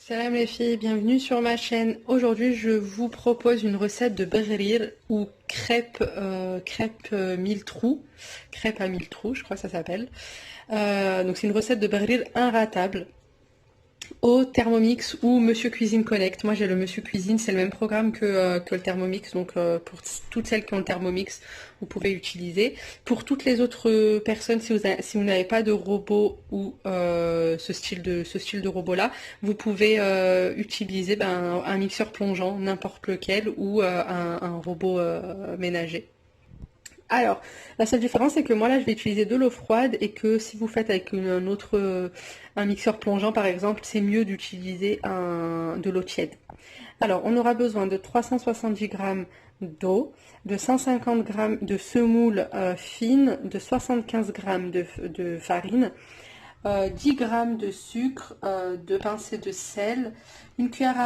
Salam les filles, bienvenue sur ma chaîne. Aujourd'hui, je vous propose une recette de berrir ou crêpe 1000 trous. Crêpe à 1000 trous, je crois que ça s'appelle. Donc c'est une recette de berrir inratable au Thermomix ou Monsieur Cuisine Connect. Moi j'ai le Monsieur Cuisine, c'est le même programme que le Thermomix, donc pour toutes celles qui ont le Thermomix, vous pouvez l'utiliser. Pour toutes les autres personnes, si vous n'avez pas de robot ou ce style de robot là, vous pouvez utiliser un mixeur plongeant, n'importe lequel, ou un robot ménager. Alors, la seule différence, c'est que moi, là, je vais utiliser de l'eau froide et que si vous faites avec un mixeur plongeant, par exemple, c'est mieux d'utiliser de l'eau tiède. Alors, on aura besoin de 370 grammes d'eau, de 150 grammes de semoule fine, de 75 grammes de farine, 10 grammes de sucre, deux pincées de sel, une cuillère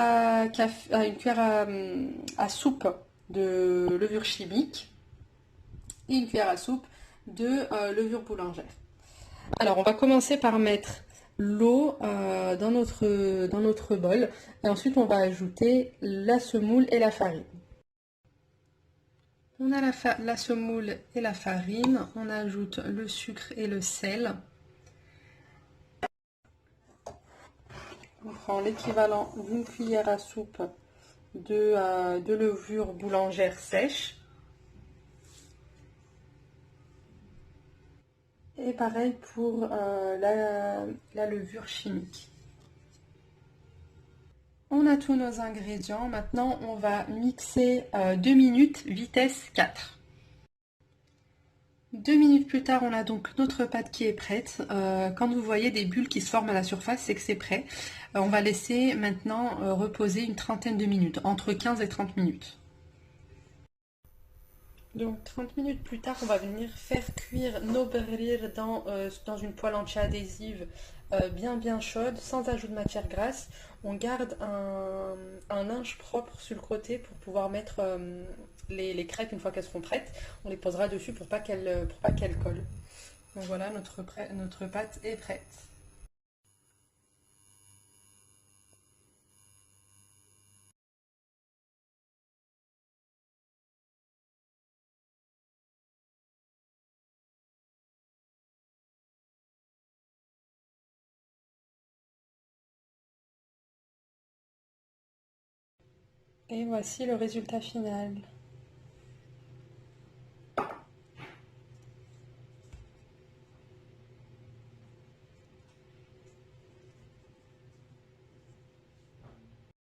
à soupe de levure chimique, et une cuillère à soupe de levure boulangère. Alors, on va commencer par mettre l'eau dans notre bol et ensuite on va ajouter la semoule et la farine. On a la semoule et la farine, on ajoute le sucre et le sel. On prend l'équivalent d'une cuillère à soupe de levure boulangère sèche. Et pareil pour la levure chimique. On a tous nos ingrédients. Maintenant, on va mixer 2 minutes, vitesse 4. 2 minutes plus tard, on a donc notre pâte qui est prête. Quand vous voyez des bulles qui se forment à la surface, c'est que c'est prêt. On va laisser maintenant reposer une trentaine de minutes, entre 15 et 30 minutes. Donc 30 minutes plus tard, on va venir faire cuire nos berlires dans une poêle anti-adhésive bien chaude, sans ajout de matière grasse. On garde un linge propre sur le côté pour pouvoir mettre les crêpes une fois qu'elles seront prêtes. On les posera dessus pour pas qu'elles collent. Donc voilà, notre pâte est prête. Et voici le résultat final.